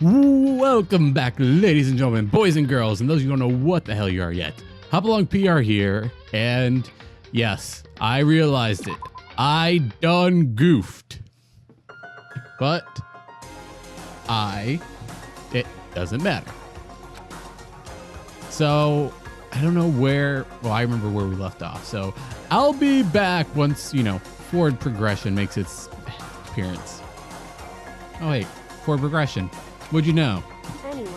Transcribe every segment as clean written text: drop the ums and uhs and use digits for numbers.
Welcome back, ladies and gentlemen, boys and girls, and those who don't know what the hell you are yet. Hopalong PR here, and yes, I realized it. I done goofed. But it doesn't matter. So, I don't know where, well, I remember where we left off. So, I'll be back once, forward progression makes its appearance. Oh, wait, forward progression. What'd you know? Anyway.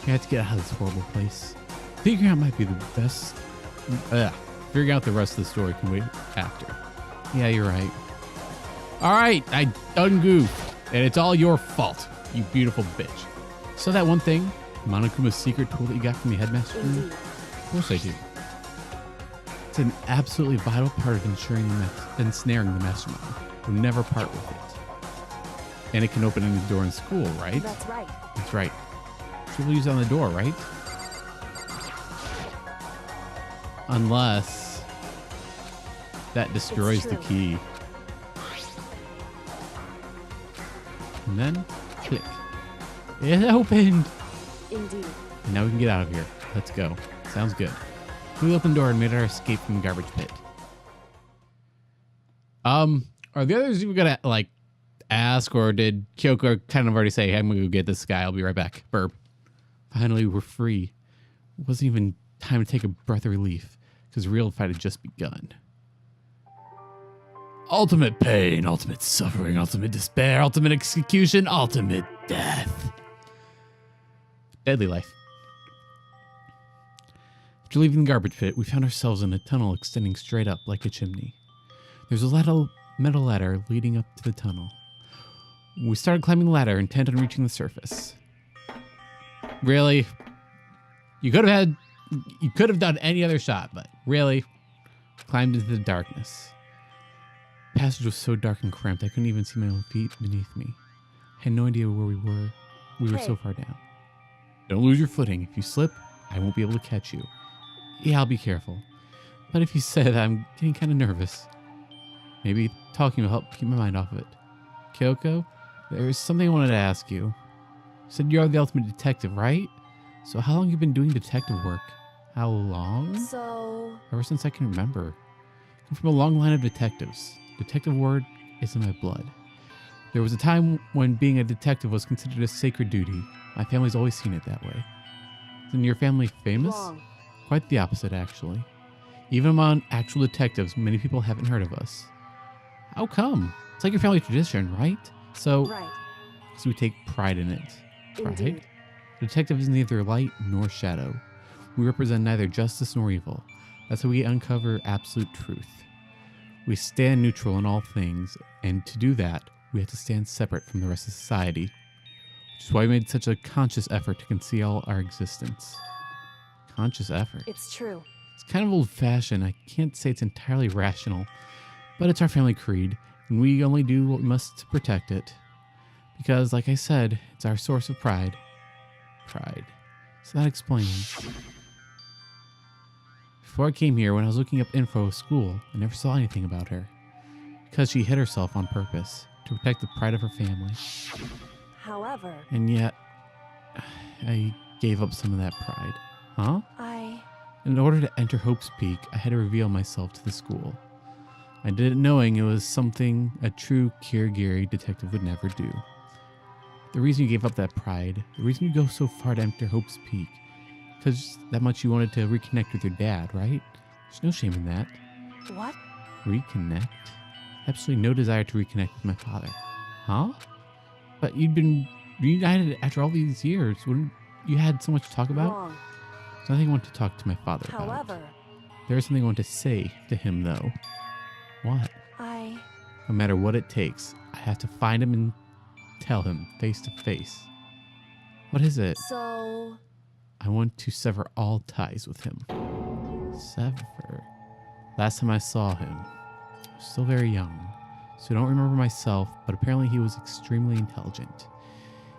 We have to get out of this horrible place. Figuring out might be the best. Figuring out the rest of the story can wait after. Yeah, you're right. All right, I done goofed, and it's all your fault, you beautiful bitch. So that one thing, Monokuma's secret tool that you got from the headmaster room? Of course I do. It's an absolutely vital part of ensnaring the mastermind. We'll never part with it. And it can open any door in school, right? That's right. That's right. She'll use it on the door, right? Unless that destroys the key. And then click. It opened. Indeed. And now we can get out of here. Let's go. Sounds good. We opened the door and made our escape from the garbage pit. Are the others even gonna ask, or did Kyoko kind of already say, hey, I'm gonna go get this guy, I'll be right back? Burp. Finally, we're free. It wasn't even time to take a breath of relief, because the real fight had just begun. Ultimate pain, ultimate suffering, ultimate despair, ultimate execution, ultimate death. Deadly life. After leaving the garbage pit, we found ourselves in a tunnel extending straight up like a chimney. There's a metal ladder leading up to the tunnel. We started climbing the ladder, intent on reaching the surface. Really? You could have done any other shot, but really? Climbed into the darkness. The passage was so dark and cramped, I couldn't even see my own feet beneath me. I had no idea where we were. We were so far down. Don't lose your footing. If you slip, I won't be able to catch you. Yeah, I'll be careful. But if you say that, I'm getting kind of nervous. Maybe talking will help keep my mind off of it. Kyoko? There's something I wanted to ask you. You said you're the ultimate detective, right? So how long have you been doing detective work? How long? So... Ever since I can remember. I'm from a long line of detectives. Detective word is in my blood. There was a time when being a detective was considered a sacred duty. My family's always seen it that way. Isn't your family famous? Wrong. Quite the opposite, actually. Even among actual detectives, many people haven't heard of us. How come? It's like your family tradition, right? So, Right. so we take pride in it, right? Indeed. Detective is neither light nor shadow. We represent neither justice nor evil. That's how we uncover absolute truth. We stand neutral in all things, and to do that, we have to stand separate from the rest of society, which is why we made such a conscious effort to conceal our existence. Conscious effort. It's true. It's kind of old-fashioned. I can't say it's entirely rational, but it's our family creed, and we only do what we must to protect it. Because, like I said, it's our source of pride. Pride. So that explains. Before I came here, when I was looking up info of school, I never saw anything about her. Because she hid herself on purpose, to protect the pride of her family. However... And yet, I gave up some of that pride. Huh? In order to enter Hope's Peak, I had to reveal myself to the school. I did it knowing it was something a true Kirigiri detective would never do. The reason you gave up that pride, the reason you go so far to enter Hope's Peak, because that much you wanted to reconnect with your dad, right? There's no shame in that. What? Reconnect? Absolutely no desire to reconnect with my father. Huh? But you'd been reunited after all these years. Wouldn't you had so much to talk about? Wrong. There's nothing I want to talk to my father about. However... There is something I want to say to him, though. What? No matter what it takes, I have to find him and tell him face to face. What is it? So... I want to sever all ties with him. Sever? Last time I saw him, I was still very young, so I don't remember myself, but apparently he was extremely intelligent.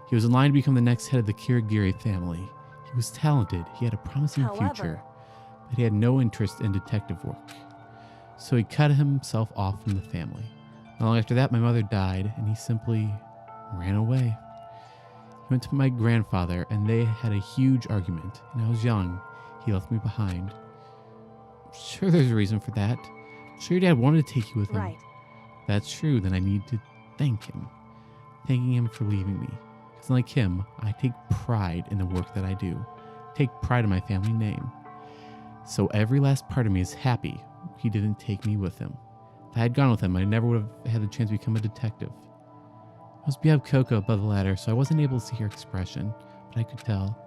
He was in line to become the next head of the Kirigiri family. He was talented, he had a promising future, but he had no interest in detective work. So he cut himself off from the family. Not long after that, my mother died, and he simply ran away. He went to my grandfather, and they had a huge argument. And I was young. He left me behind. Sure, there's a reason for that. Sure, your dad wanted to take you with him. Right. That's true. Then I need to thank him. Thanking him for leaving me. Because like him, I take pride in the work that I do. Take pride in my family name. So every last part of me is happy he didn't take me with him. If I had gone with him, I never would have had the chance to become a detective. I was behind Coco above the ladder, so I wasn't able to see her expression, but I could tell.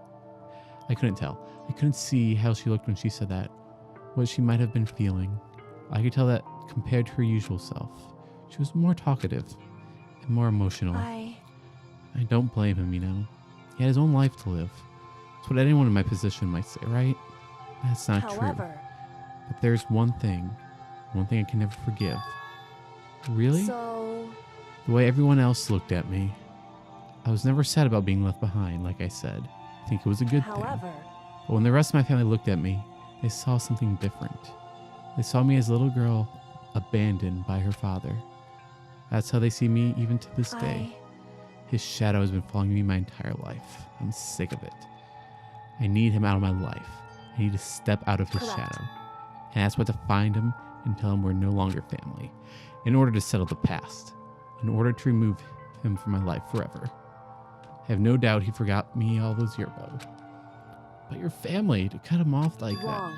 I couldn't tell. I couldn't see how she looked when she said that. What she might have been feeling. I could tell that compared to her usual self, she was more talkative and more emotional. I don't blame him, you know. He had his own life to live. That's what anyone in my position might say, right? That's not true. But there's one thing I can never forgive. Really? So... The way everyone else looked at me. I was never sad about being left behind, like I said. I think it was a good thing. But when the rest of my family looked at me, they saw something different. They saw me as a little girl, abandoned by her father. That's how they see me even to this day. His shadow has been following me my entire life. I'm sick of it. I need him out of my life. I need to step out of his shadow. And that's what to find him and tell him we're no longer family. In order to settle the past. In order to remove him from my life forever. I have no doubt he forgot me all those years ago. But your family, to cut him off like that.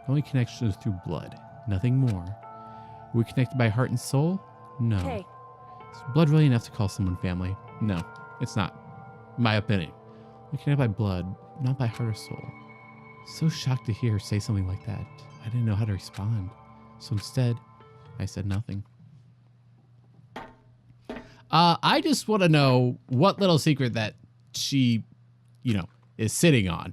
The only connection is through blood. Nothing more. Are we connected by heart and soul? No. Hey. Is blood really enough to call someone family? No, it's not. In my opinion. We're connected by blood, not by heart or soul. So shocked to hear her say something like that. I didn't know how to respond. So instead, I said nothing. I just want to know what little secret that she, is sitting on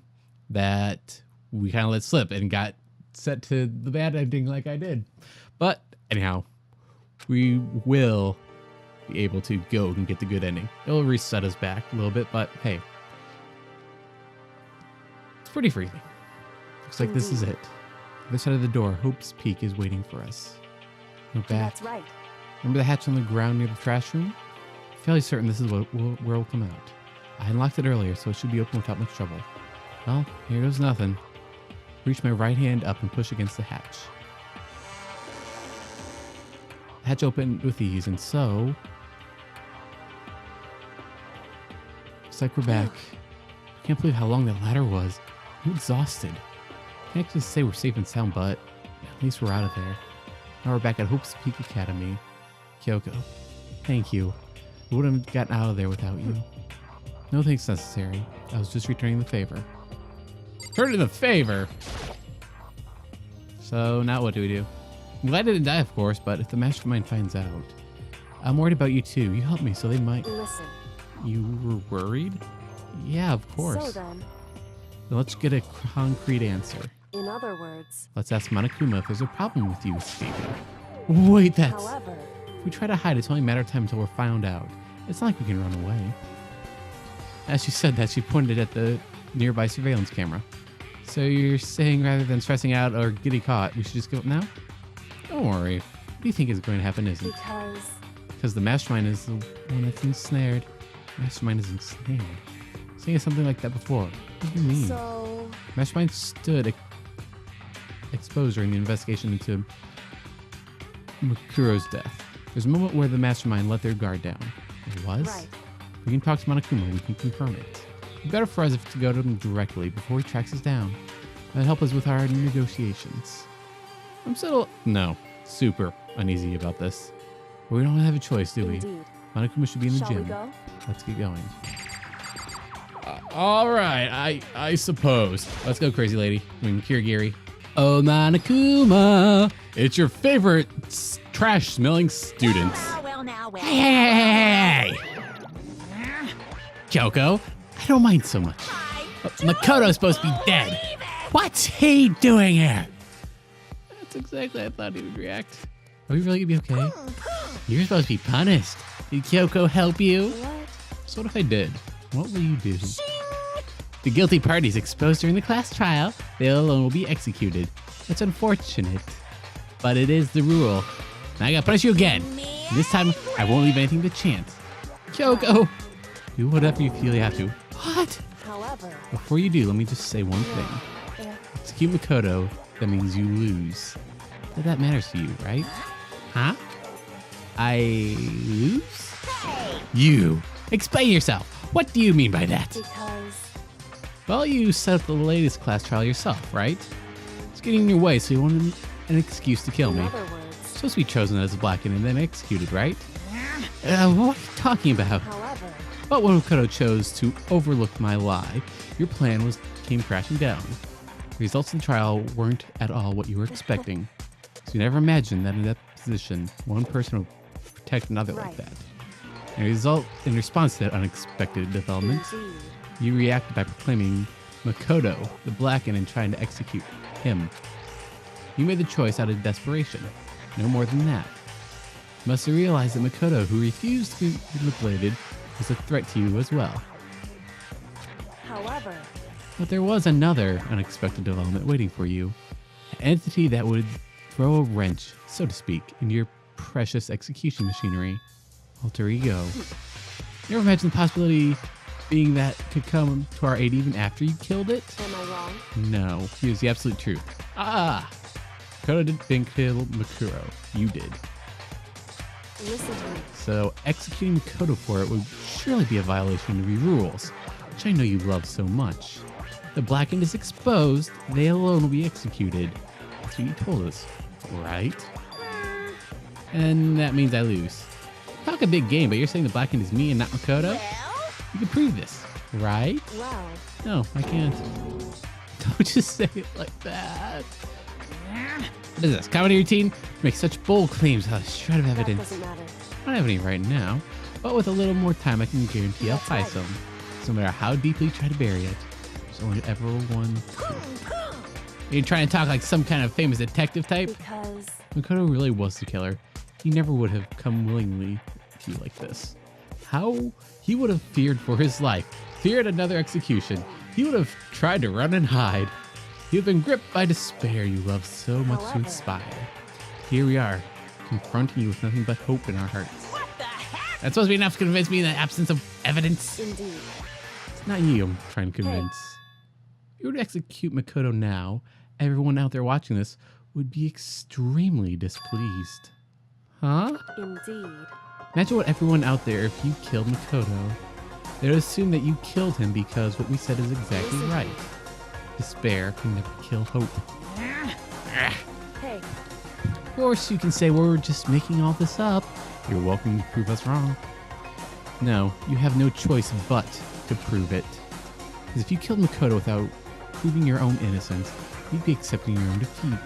that we kind of let slip and got set to the bad ending like I did. But anyhow, we will be able to go and get the good ending. It'll reset us back a little bit, but hey, it's pretty freezing. Looks like this is it. Other side of the door, Hope's Peak is waiting for us. Go back. That's right. Remember the hatch on the ground near the trash room? I'm fairly certain this is where it'll come out. I unlocked it earlier, so it should be open without much trouble. Well, here goes nothing. Reach my right hand up and push against the hatch. The hatch opened with ease, and so... looks like we're back. I can't believe how long that ladder was. I'm exhausted. Can't just say we're safe and sound, but at least we're out of there. Now we're back at Hope's Peak Academy. Kyoko, thank you. I wouldn't have gotten out of there without you. No thanks necessary. I was just returning the favor. Returning the favor? So now what do we do? I'm glad I didn't die, of course, but if the mastermind finds out, I'm worried about you too. You helped me, so they might... Listen. You were worried? Yeah, of course. So then let's get a concrete answer. In other words, let's ask Monokuma if there's a problem with you escaping. Wait, that's... However, if we try to hide, it's only a matter of time until we're found out. It's not like we can run away. As she said that, she pointed at the nearby surveillance camera. So you're saying rather than stressing out or getting caught, we should just give up now? Don't worry. What do you think is going to happen, isn't it? Because the mastermind is the one that's ensnared. Mastermind is ensnared. Saying something like that before. What do you mean? So... Mastermind stood exposed during the investigation into Makuro's death. There's a moment where the mastermind let their guard down. It was? Right. We can talk to Monokuma. We can confirm it. It'd be better for us to go to him directly before he tracks us down. That'd help us with our negotiations. I'm still... no. Super uneasy about this. But we don't have a choice, do we? Indeed. Monokuma should be in the Shall gym. we go? Let's get going. All right, I suppose. Let's go, crazy lady. I mean, Kirigiri. Oh, Monokuma, it's your favorite trash-smelling students. Well, Hey! Kyoko, I don't mind so much. Makoto's supposed to be dead. What's he doing here? That's exactly how I thought he would react. Are we really gonna be okay? You're supposed to be punished. Did Kyoko help you? What? So what if I did? What will you do? The guilty parties exposed during the class trial, they alone will be executed. It's unfortunate, but it is the rule. Now I gotta punish you again. This time, I won't leave anything to chance. Kyoko, Do whatever you feel you have to. What? However, Before you do, let me just say one thing. if Execute Makoto, that means you lose. But that matters to you, right? Huh? I lose? You! Explain yourself! What do you mean by that? because Well, you set up the latest class trial yourself, right? It's getting in your way, so you wanted an excuse to kill in me. other words, Supposed to be chosen as a blackened and then executed, right? What are you talking about? however, But when Makoto chose to overlook my lie, your plan came crashing down. The results of the trial weren't at all what you were expecting. So you never imagined that in that position, one person would protect another like Right. that. In response to that unexpected development, indeed, you reacted by proclaiming Makoto the blackened and trying to execute him. You made the choice out of desperation. No more than that. You must have realized that Makoto, who refused to be manipulated, was a threat to you as well. however, But there was another unexpected development waiting for you. An entity that would throw a wrench, so to speak, in your precious execution machinery. Alter ego. You ever imagine the possibility being that could come to our aid even after you killed it? am I wrong? No, here's the absolute truth. Makoto didn't kill Makuro. You did. Listen to me. So executing Makoto for it would surely be a violation of your rules, which I know you love so much. The blackened is exposed, they alone will be executed. That's what you told us, right? And that means I lose. Talk a big game, but you're saying the blackened is me and not Makoto? You can prove this, right? Well, No, I can't. Don't just say it like that. What is this, comedy routine? Make such bold claims without a shred of that evidence. doesn't matter. I don't have any right now, but with a little more time, I can guarantee I'll That's find right. some. So no matter how deeply you try to bury it, there's only ever one truth. You're trying to talk like some kind of famous detective type? Because Makoto really was the killer. He never would have come willingly to you like this. How? He would have feared for his life, feared another execution. He would have tried to run and hide. He would have been gripped by despair you love so much to However. inspire. Here we are, confronting you with nothing but hope in our hearts. What the heck? That's supposed to be enough to convince me in the absence of evidence. indeed, It's not you I'm trying to convince. If you were to execute Makoto now, everyone out there watching this would be extremely displeased. Huh? indeed, Imagine what everyone out there, if you killed Makoto, they would assume that you killed him because what we said is exactly right. Despair can never kill hope. hey, Of course, you can say we're just making all this up. You're welcome to prove us wrong. No, you have no choice but to prove it. Because if you killed Makoto without proving your own innocence, you'd be accepting your own defeat.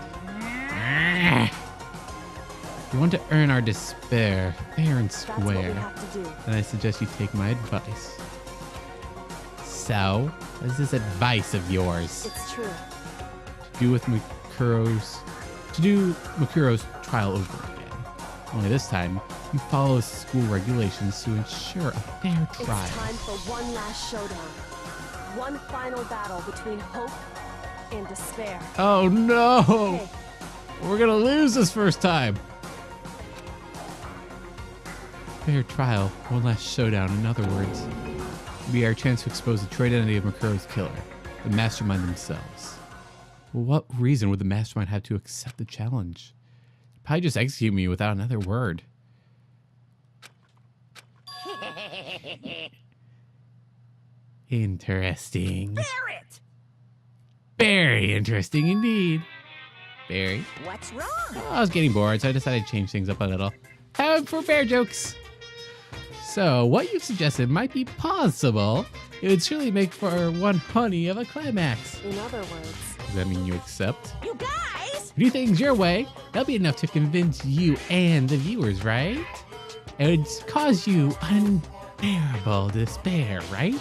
If you want to earn our despair, fair and that's what we square, have to do. then I suggest you take my advice. So, what is this advice of yours? It's true. To do Makuro's trial over again. Only this time, you follow school regulations to ensure a fair It's trial. time for one last showdown. One final battle between hope and despair. Oh no! Hey, We're gonna lose this first time! Fair trial, one last showdown, in other words. Will be our chance to expose the true identity of Makuro's killer, the mastermind themselves. Well, what reason would the mastermind have to accept the challenge? Probably just execute me without another word. Interesting. Barrett! Very interesting indeed. Barry. What's wrong? I was getting bored, so I decided to change things up a little. Time for bear jokes. So, what you've suggested might be possible. It would surely make for one honey of a climax. in other words, Does that mean you accept? You guys! If you do things your way, that'll be enough to convince you and the viewers, right? It would cause you unbearable despair, right?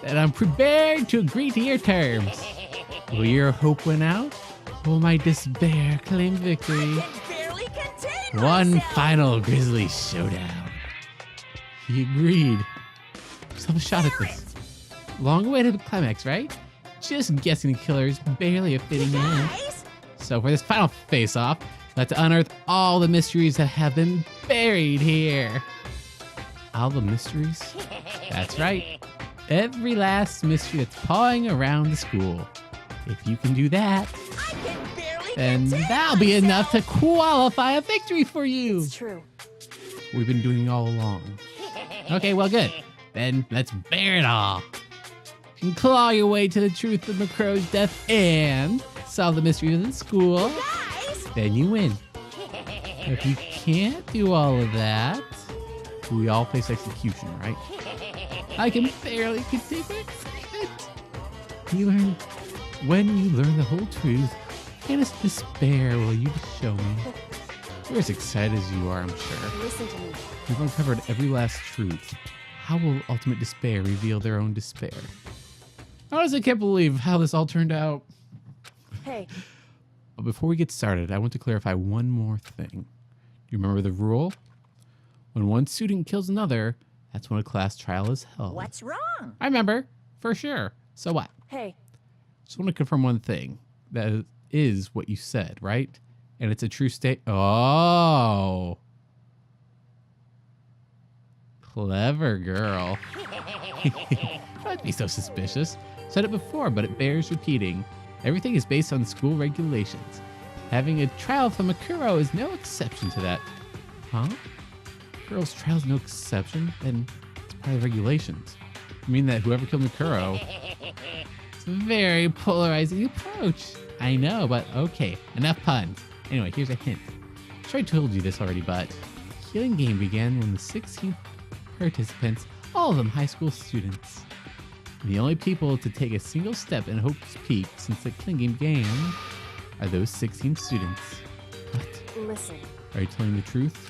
That I'm prepared to agree to your terms. Will your hope win out? Will my despair claim victory? Can barely contain One myself. final grisly showdown. He agreed. Let's have a shot at this. Long way to the climax, right? Just guessing the killer is barely a fitting in. Guys! So for this final face-off, let's unearth all the mysteries that have been buried here. All the mysteries? That's right. Every last mystery that's pawing around the school. If you can do that, I can barely then contain that'll be enough to myself. qualify a victory for you. It's true. We've been doing it all along. Okay, well, good. Then let's bear it all. You can claw your way to the truth of Makoto's death and solve the mystery of the school. Guys, Then you win. If you can't do all of that, we all face execution, right? I can barely contain my excitement. When you learn the whole truth, what kind of despair will you show me? You're as excited as you are, I'm sure. Listen to me. We've uncovered every last truth. How will ultimate despair reveal their own despair? Honestly, I can't believe how this all turned out. Hey, But before we get started, I want to clarify one more thing. Do you remember the rule? When one student kills another, that's when a class trial is held. what's wrong? I remember, for sure. So what? hey, Just want to confirm one thing. That is what you said, right? And it's a true state. Oh. Clever girl. Don't be so suspicious. Said it before, but it bears repeating. Everything is based on school regulations. Having a trial for Makuro is no exception to that. Huh? Girls' trial is no exception? Then it's part of the regulations. You mean that whoever killed Makuro... It's a very polarizing approach. I know, but okay. Enough puns. Anyway, here's a hint. I'm sure I told you this already, but the killing game began when the 16 participants, all of them high school students. The only people to take a single step in Hope's Peak since the killing game began are those 16 students. What? listen. Are you telling the truth?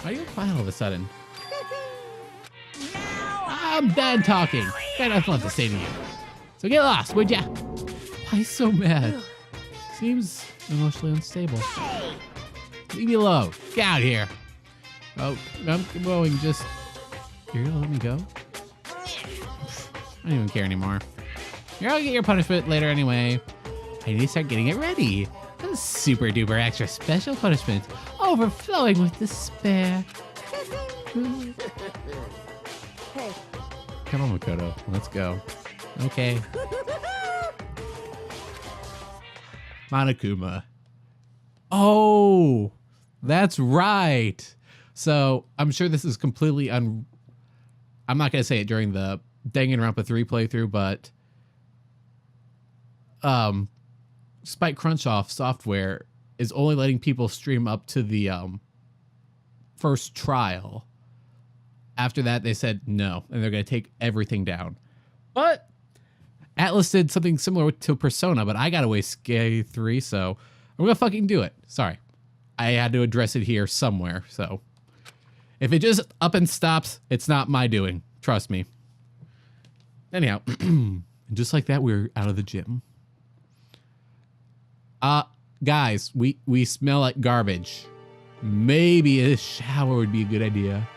Why are you quiet all of a sudden? I'm done talking. Got nothing left to say to you. So get lost, would ya? Why so mad? Seems emotionally unstable. Hey, Leave me alone. Get out of here. Oh, I'm going. Just. You're gonna let me go? I don't even care anymore. You're gonna get your punishment later anyway. I need to start getting it ready. A super duper extra special punishment, overflowing with despair. Hey, Come on, Makoto. Let's go. Okay. Monokuma. Oh, that's right. So I'm sure this is completely I'm not gonna say it during the Danganronpa 3 playthrough, but Spike Crunchoff software is only letting people stream up to the first trial. After that, they said no, and they're going to take everything down. But Atlas did something similar to Persona, but I got away scary 3, so I'm going to fucking do it. Sorry. I had to address it here somewhere, so if it just up and stops, it's not my doing. Trust me. Anyhow, just like that, we're out of the gym. Guys, we smell like garbage. Maybe a shower would be a good idea.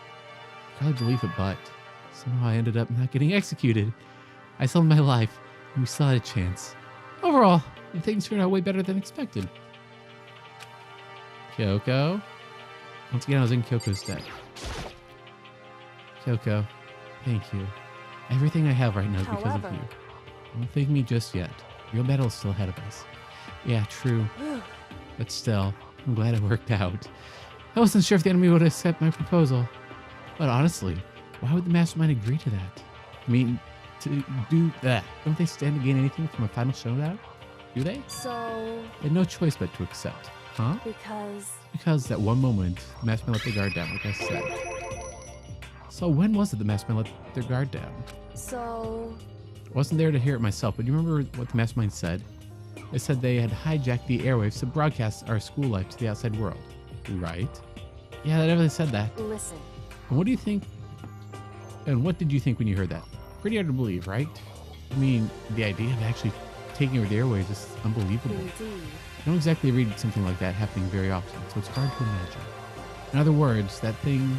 I can't believe it, but somehow I ended up not getting executed. I still had my life, and we still had a chance. Overall, things turned out way better than expected. Kyoko? Once again, I was in Kyoko's debt. Kyoko, thank you. Everything I have right now is because of However- you. Don't thank me just yet. Real battle is still ahead of us. Yeah, true. But still, I'm glad it worked out. I wasn't sure if the enemy would accept my proposal. But honestly, why would the mastermind agree to that? I mean, to do that, don't they stand to gain anything from a final showdown? Do they? so, They had no choice but to accept. Huh? Because at one moment, the mastermind let their guard down, like I said. So when was it the mastermind let their guard down? so, I wasn't there to hear it myself, but do you remember what the mastermind said? They said they had hijacked the airwaves to broadcast our school life to the outside world. Right? Yeah, they definitely said that. listen. And what do you think? And what did you think when you heard that? Pretty hard to believe, right? I mean, the idea of actually taking over the airwaves is unbelievable. Indeed. I don't exactly read something like that happening very often, so it's hard to imagine. In other words, that kind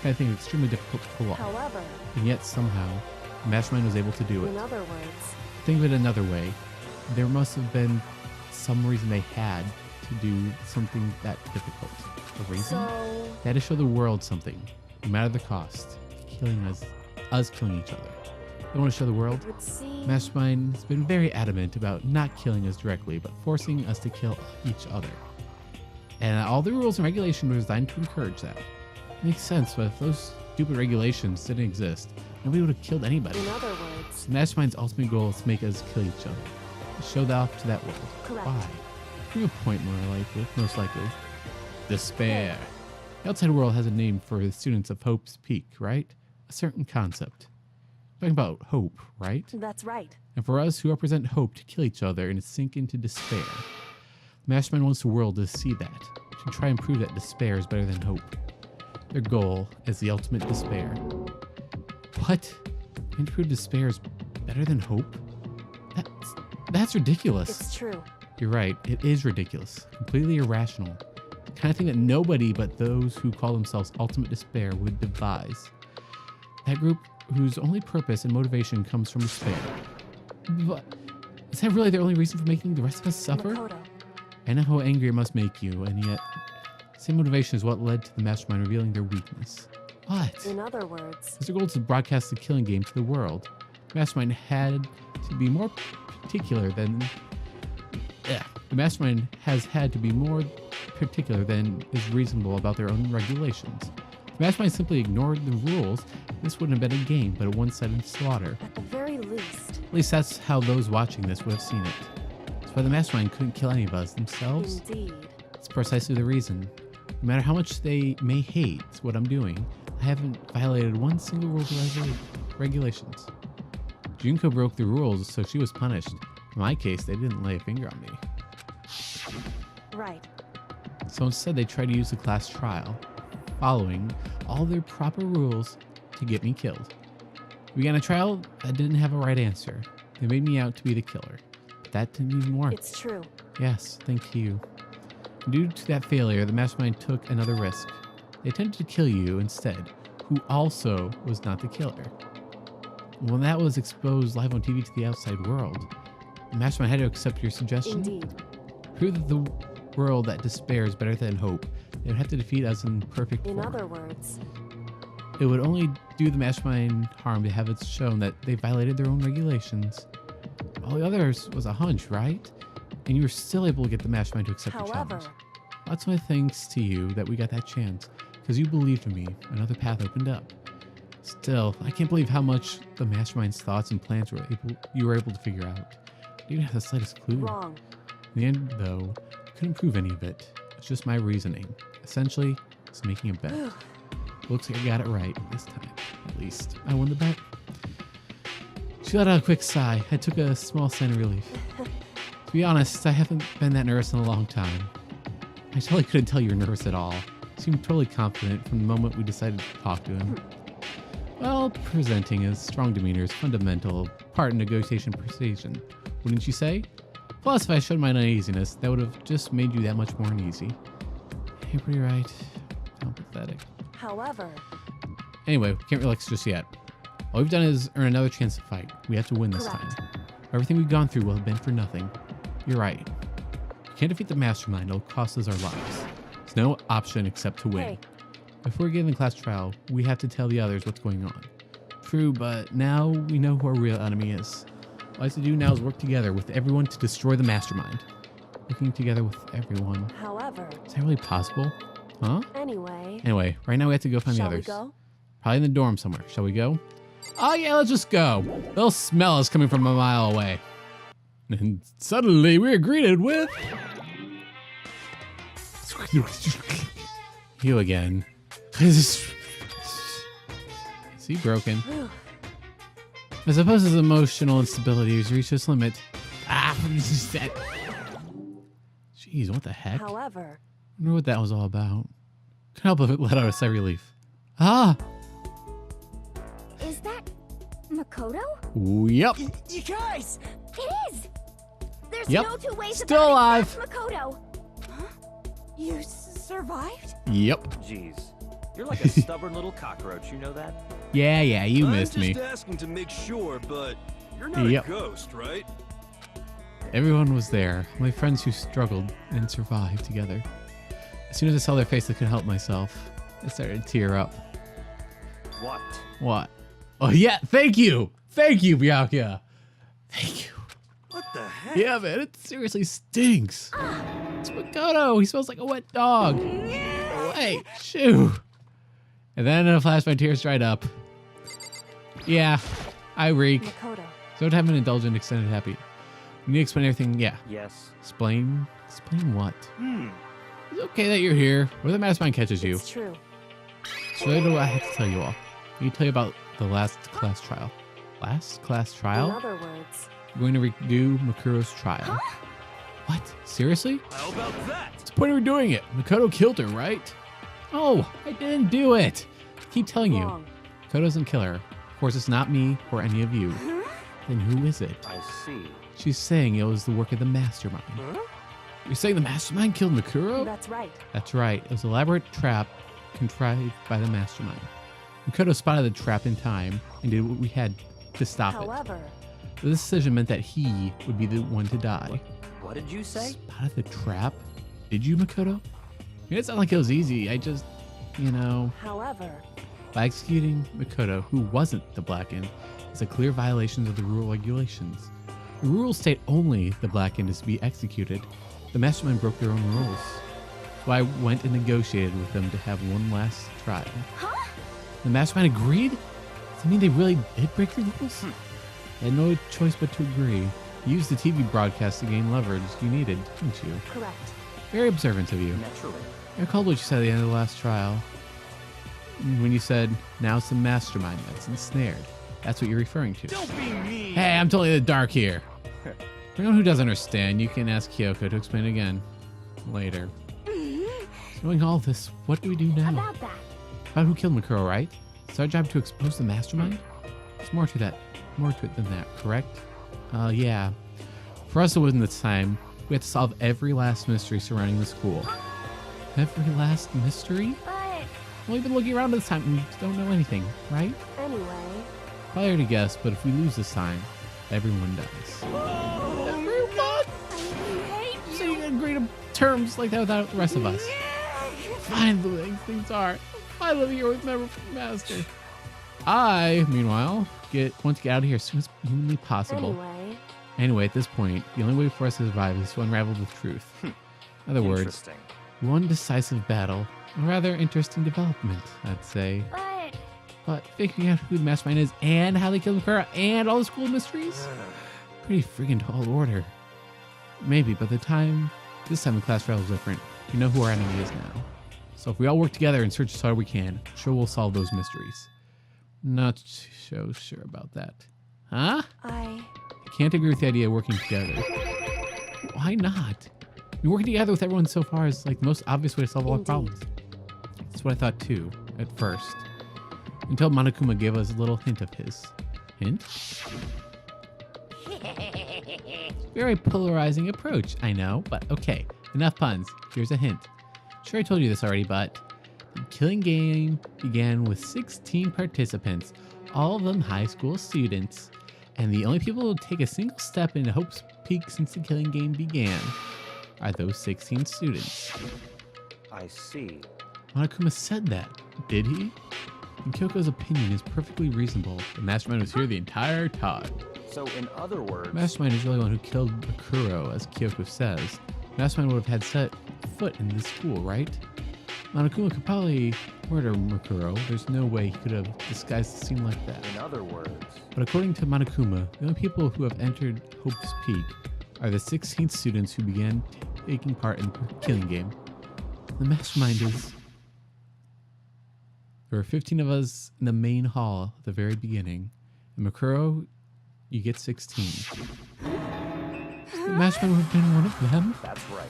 of thing is extremely difficult to pull off. However, And yet somehow, the mastermind was able to do in it. other words, Think of it another way. There must have been some reason they had to do something that difficult. A reason? so, They had to show the world something. no matter the cost, killing us killing each other. They want to show the world. It would seem... Mastermind has been very adamant about not killing us directly, but forcing us to kill each other. And all the rules and regulations were designed to encourage that. It makes sense, but if those stupid regulations didn't exist, nobody would have killed anybody. In other words... The Mastermind's ultimate goal is to make us kill each other. To show that off to that world. Correct. Why? Bring a point most likely. Despair. The outside world has a name for the students of Hope's Peak, right? A certain concept. Talking about hope, right? That's right. And for us who represent hope to kill each other and to sink into despair. The Mastermind wants the world to see that, to try and prove that despair is better than hope. Their goal is the ultimate despair. What? And to prove despair is better than hope? That's ridiculous. It's true. You're right, it is ridiculous. Completely irrational. The kind of thing that nobody but those who call themselves Ultimate Despair would devise. That group whose only purpose and motivation comes from despair. But is that really their only reason for making the rest of us suffer? Makoto. I know how angry it must make you, and yet, the same motivation is what led to the Mastermind revealing their weakness. What? In other words... As their goal is to broadcast the killing game to the world, the Mastermind had to be more particular than... The Mastermind has had to be more particular than is reasonable about their own regulations. If the Mastermind simply ignored the rules, this wouldn't have been a game, but a one-sided slaughter. At the very least... At least that's how those watching this would have seen it. That's why the Mastermind couldn't kill any of us themselves. Indeed. That's precisely the reason. No matter how much they may hate what I'm doing, I haven't violated one single rule of regulations. Junko broke the rules, so she was punished. In my case, they didn't lay a finger on me. Right. So instead, they tried to use the class trial, following all their proper rules to get me killed. We began a trial that didn't have a right answer. They made me out to be the killer. But that didn't even work. It's true. Yes, thank you. Due to that failure, the Mastermind took another risk. They attempted to kill you instead, who also was not the killer. When that was exposed live on TV to the outside world, the Mastermind had to accept your suggestion. Indeed. Prove that the world that despair is better than hope. They would have to defeat us in perfect In form. other words... It would only do the Mastermind harm to have it shown that they violated their own regulations. All the others was a hunch, right? And you were still able to get the Mastermind to accept the However... challenge. That's my thanks to you that we got that chance, because you believed in me. Another path opened up. Still, I can't believe how much the Mastermind's thoughts and plans you were able to figure out. You didn't have the slightest clue. Wrong. In the end, though, I couldn't prove any of it. It's just my reasoning. Essentially, it's making a bet. Looks like I got it right this time, at least. I won the bet. She let out a quick sigh. I took a small sign of relief. To be honest, I haven't been that nervous in a long time. I totally couldn't tell you were nervous at all. You seemed totally confident from the moment we decided to talk to him. Well, presenting a strong demeanor is fundamental part in negotiation persuasion, wouldn't you say? Plus, if I showed my uneasiness, that would have just made you that much more uneasy. You're pretty right. Sound pathetic. However... Anyway, we can't relax just yet. All we've done is earn another chance to fight. We have to win this Correct. time. Everything we've gone through will have been for nothing. You're right. We can't defeat the Mastermind. It'll cost us our lives. There's no option except to win. Hey. Before we get in the class trial, we have to tell the others what's going on. True, but now we know who our real enemy is. All we have to do now is work together with everyone to destroy the Mastermind. Working together with everyone. However... Is that really possible? Huh? Anyway... Anyway, right now we have to go find the Shall we others. go? Probably in the dorm somewhere. Shall we go? Oh yeah, let's just go. They'll smell us coming from a mile away. And suddenly we're greeted with... You again. Is he broken? Whew. I suppose his emotional instability has reached its limit. Ah, jeez, what the heck? I However... wonder what that was all about. Couldn't help but let out a sigh of relief. Ah! Is that Makoto? Yep. You guys! It is! There's Yep. no two ways Still about alive. it. That's Makoto. Huh? You survived? Yep. Jeez. You're like a stubborn little cockroach, you know that? Yeah, you missed me. I'm just asking to make sure, but you're not Yep. a ghost, right? Everyone was there. My friends who struggled and survived together. As soon as I saw their face, I couldn't help myself. I started to tear up. What? What? Oh, yeah. Thank you. Thank you, Byakuya. Thank you. What the heck? Yeah, man. It seriously stinks. It's Makoto. He smells like a wet dog. Wait. Shoo. And then in a flash, my tears dried up. Yeah. I reek. Makoto. So to have an indulgent extended happy. You need to explain everything. Yeah. Yes. Explain what? It's okay that you're here. Where the mastermind catches you. It's true. So what do I have to tell you all? I need to tell you about the last class trial. Last class In trial? other words, We're going to redo Makuro's trial. What? Seriously? How about that? What's the point of doing it? Makoto killed her, right? Oh, I didn't do it. I keep telling you. wrong. Makoto doesn't kill her. Of course, it's not me or any of you. Then who is it? I see. She's saying it was the work of the mastermind. You're saying the mastermind killed Makuro? That's right. That's right. It was an elaborate trap contrived by the mastermind. Makoto spotted the trap in time and did what we had to stop it. However, The decision meant that he would be the one to die. What did you say? Spotted the trap? Did you, Makoto? It didn't sound like it was easy. I just, however, by executing Makoto, who wasn't the Blackened, is a clear violation of the rule regulations. The rules state only the Blackened is to be executed. The mastermind broke their own rules. So I went and negotiated with them to have one last trial. The mastermind agreed? Does that mean they really did break the rules? I had no choice but to agree. You used the TV broadcast to gain leverage you needed, didn't you? correct. Very observant of you. Naturally. I recalled what you said at the end of the last trial. When you said, now it's the mastermind that's ensnared. That's what you're referring to. Don't be mean. Hey, I'm totally in the dark here. For anyone who doesn't understand, you can ask Kyoko to explain again later. Knowing all this, what do we do now? About that. About who killed Makuro, right? It's our job to expose the mastermind? There's more to it than that, correct? Yeah. For us, it wasn't this time. We had to solve every last mystery surrounding the school. Every last mystery? But Well, we've been looking around this time and we don't know anything, right? anyway, Probably already guessed, but if we lose this time, everyone dies. Everyone? I hate So you can agree to terms like that without the rest of us. Fine, the way things are. I live here with my master. I, meanwhile, want to get out of here as soon as humanly possible. Anyway, at this point, the only way for us to survive is to unravel the truth. In other words, Interesting. one decisive battle, a rather interesting development, I'd say. But figuring out who the mastermind is and how they killed Makura and all the school mysteries? Pretty friggin' tall order. Maybe, but this time the class trial is different. We know who our enemy is now. So if we all work together and search as hard as we can, I'm sure we'll solve those mysteries. Not so sure about that. Huh? I Can't agree with the idea of working together. Why not? Working together with everyone so far is like the most obvious way to solve all Indeed. problems. That's what I thought too, at first. Until Monokuma gave us a little hint of his. Hint? Very polarizing approach, I know, but okay. Enough puns. Here's a hint. Sure, I told you this already, but the killing game began with 16 participants, all of them high school students. And the only people who take a single step in Hope's Peak since the killing game began are those 16 students. I see. Monokuma said that, did he? And Kyoko's opinion is perfectly reasonable. The mastermind was here the entire time. So, in other words, Mastermind is really the one who killed Makuro, as Kyoko says. Mastermind would have had set foot in this school, right? Monokuma could probably murder Makuro. There's no way he could have disguised the scene like that. in other words, But according to Monokuma, the only people who have entered Hope's Peak are the 16 students who began taking part in the killing game. The mastermind is... There were 15 of us in the main hall at the very beginning. And Makuro, you get 16. The mastermind would have been one of them? that's right.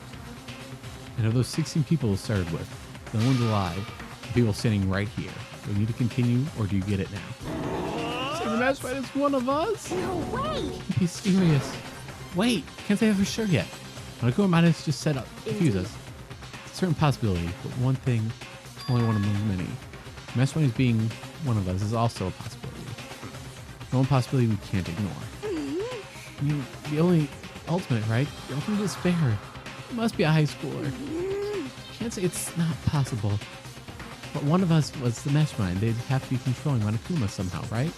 And of those 16 people we started with, the only ones alive, the people standing right here. Do we need to continue, or do you get it now? So the mastermind is one of us? no way. Be serious. Wait, can't say that for sure yet. Monokuma might have just set up to confuse us. It's a certain possibility, but one thing, only one among many. Mastermind as being one of us is also a possibility. The one possibility we can't ignore. I mean, the only ultimate, right? The ultimate despair. It must be a high schooler. Can't say it's not possible. But one of us was the mastermind. They'd have to be controlling Monokuma somehow, right?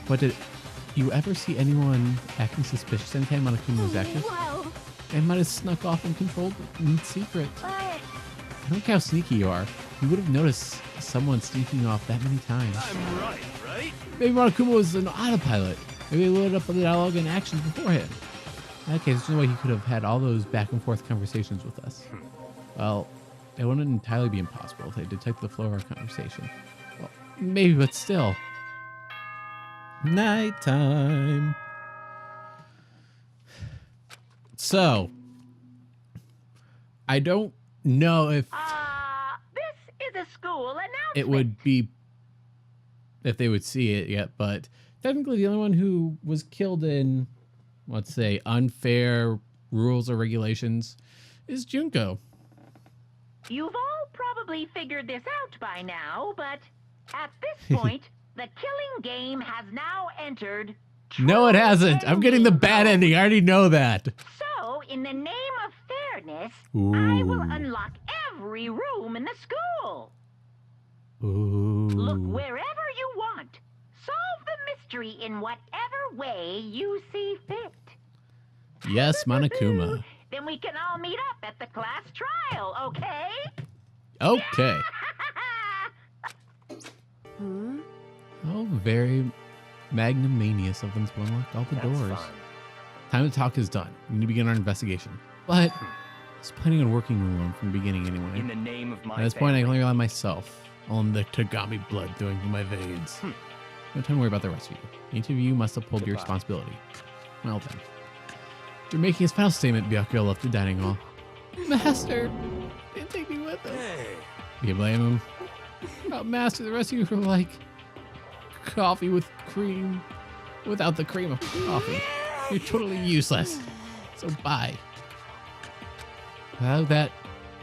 But did you ever see anyone acting suspicious anytime Monokuma was active? Well, They might have snuck off and controlled in secret. but I don't care how sneaky you are. You would have noticed someone sneaking off that many times. I'm right, right? Maybe Monokuma was an autopilot. Maybe he loaded up the dialogue and actions beforehand. In that case, there's no way he could have had all those back and forth conversations with us. Well, it wouldn't entirely be impossible if they detected the flow of our conversation. Well, maybe, but still. Nighttime. So, I don't know if This is a school announcement. it would be if they would see it yet, but technically the only one who was killed in, let's say, unfair rules or regulations is Junko. You've all probably figured this out by now, but at this point, the killing game has now entered. No, it true hasn't. I'm getting the bad ending. I already know that. So, in the name of fairness, I Ooh. will unlock every room in the school. Ooh. Look wherever you want. Solve the mystery in whatever way you see fit. Yes, Monokuma. Then we can all meet up at the class trial, okay? Okay. Hmm? Oh, very magnanimous of them to unlock all the That's doors. fine. Time to talk is done. We need to begin our investigation. But I was planning on working alone from the beginning anyway. In the name of my At this point, I can family. only rely on myself. On the Tagami blood flowing through my veins. No time to worry about the rest of you. Each of you must uphold your Goodbye. responsibility. Well then. After making his final statement, Byakuya left the dining hall. Master! Didn't take me with him. Hey. Do you blame him? Oh, Master, the rest of you were like coffee with cream without the cream of coffee. You're totally useless. So bye.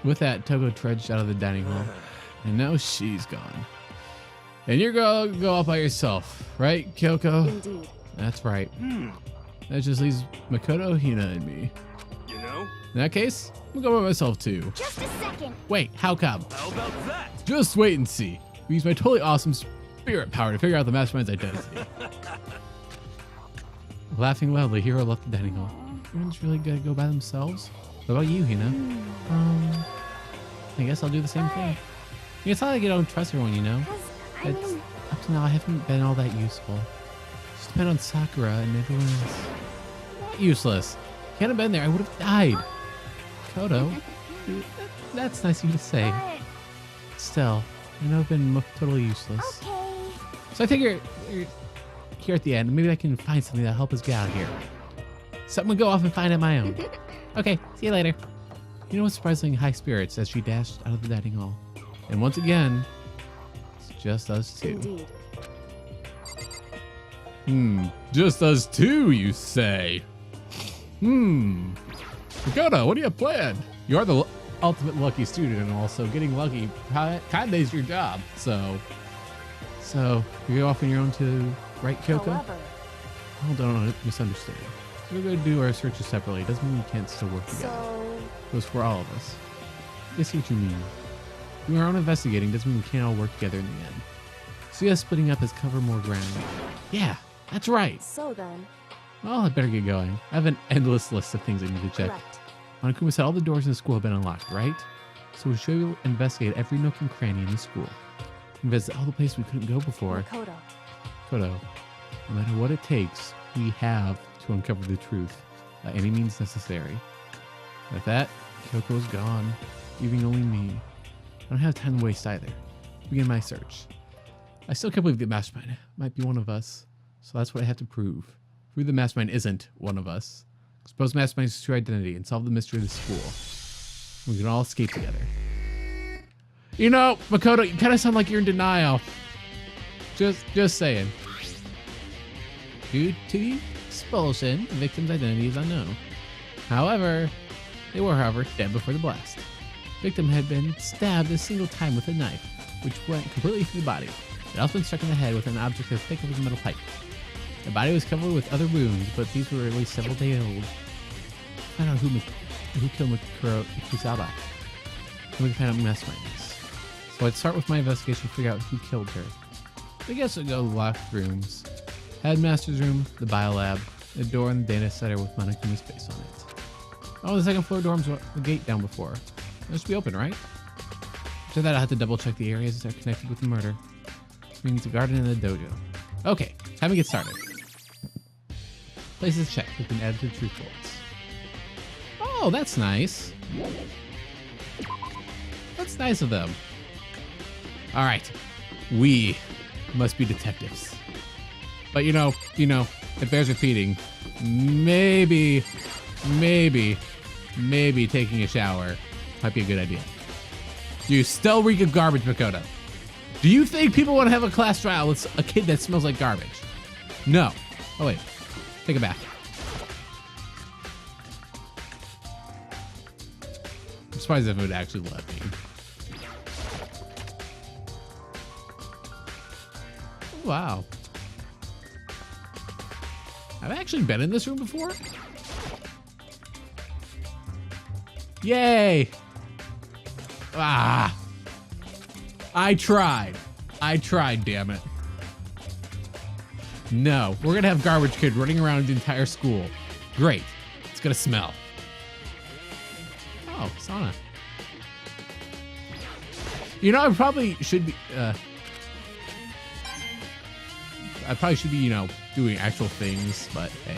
With that, Togo trudged out of the dining hall. And now she's gone. And you're gonna go all by yourself, right, Kyoko? Indeed. That's right. That just leaves Makoto, Hina, and me. You know? In that case, I'm gonna go by myself too. just a second. Wait, how come? How about that? Just wait and see. We use my totally awesome spirit power to figure out the mastermind's identity. Laughing loudly, Hiro left the dining hall. Everyone's really gonna go by themselves? What about you, Hina? I guess I'll do the same thing. It's not like you don't trust everyone, you know? I It's, mean, up to now, I haven't been all that useful. Just depend on Sakura and everyone else. Useless. If you hadn't been there, I would have died. Kodo, that's nice of you to say. but Still, I know I've been totally useless. okay. So I figure here at the end, maybe I can find something that'll help us get out of here. Something to go off and find on my own. Okay, see you later. You know what's surprisingly high spirits as she dashed out of the dining hall. And once again, it's just us two. Indeed. Just us two, you say? Makoto, what do you plan? You are the ultimate lucky student, and also getting lucky kinda is your job. So you go off on your own to right, Kyoko? However, Oh, don't misunderstand. We're going to do our searches separately. Doesn't mean we can't still work together. so Goes for all of us. I see what you mean. Doing our own investigating doesn't mean we can't all work together in the end. See us splitting up as cover more ground. Yeah, that's right. so then, Well, I better get going. I have an endless list of things I need to check. correct. Monokuma said all the doors in the school have been unlocked, right? So we should investigate every nook and cranny in the school. And visit all the places we couldn't go before. Makoto. Kodo, no matter what it takes, we have to uncover the truth by any means necessary. With that, Kyoko's gone, leaving only me. I don't have time to waste either. To begin my search. I still can't believe the mastermind might be one of us, so that's what I have to prove. Prove the mastermind isn't one of us. Expose mastermind's true identity and solve the mystery of the school. We can all escape together. You know, Makoto, you kind of sound like you're in denial. Just saying. Due to expulsion, the victim's identity is unknown. However, they were, dead before the blast. The victim had been stabbed a single time with a knife, which went completely through the body. It had also been struck in the head with an object as thick as a metal pipe. The body was covered with other wounds, but these were at least several days old. Find out who killed Makuro Kusaba. And we can find out who Mastermind is. So I'd start with my investigation to figure out who killed her. I guess I'd go locked rooms. Headmaster's room, the biolab, a door in the data center with Monokuma's face on it. Oh, the second floor dorms were the gate down before. It should be open, right? After that, I had to double check the areas that are connected with the murder. Which means the garden and the dojo. Okay, time to get started. Places checked have been added to truth bullets. Oh, that's nice. That's nice of them. All right, we must be detectives. But you know, it bears repeating. Maybe taking a shower might be a good idea. You still reek of garbage, Makoto. Do you think people want to have a class trial with a kid that smells like garbage? No. Oh wait, take a bath. I'm surprised if it would actually let me. Wow. I've actually been in this room before? Yay! Ah! I tried, damn it. No, we're gonna have garbage kid running around the entire school. Great. It's gonna smell. Oh, sauna. You know, I probably should be, doing actual things, but hey.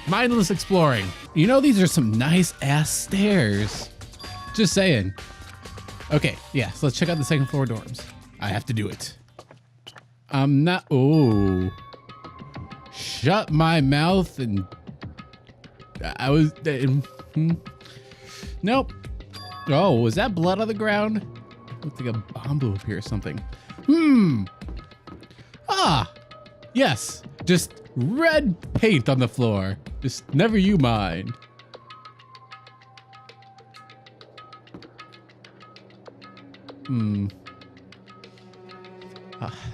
Mindless exploring. You know, these are some nice ass stairs. Just saying. Okay, yeah, so let's check out the second floor dorms. I have to do it. I'm not, oh. Shut my mouth and I was, nope. Oh, was that blood on the ground? Looked like a bomb blew up here or something. Ah, yes, just red paint on the floor. Just never you mind.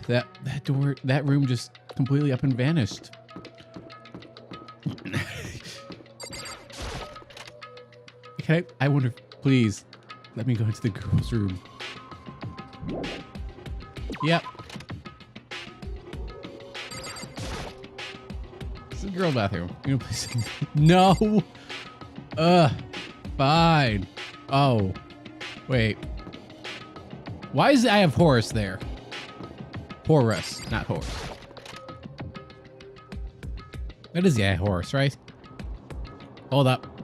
That door, that room just completely up and vanished. I wonder, please, let me go into the girls' room. Yep. This is the girl bathroom. You know, please. No. Fine. Oh, wait. Why is I have Horus there? Horus, not horse. That is, yeah, Horus, right? Hold up.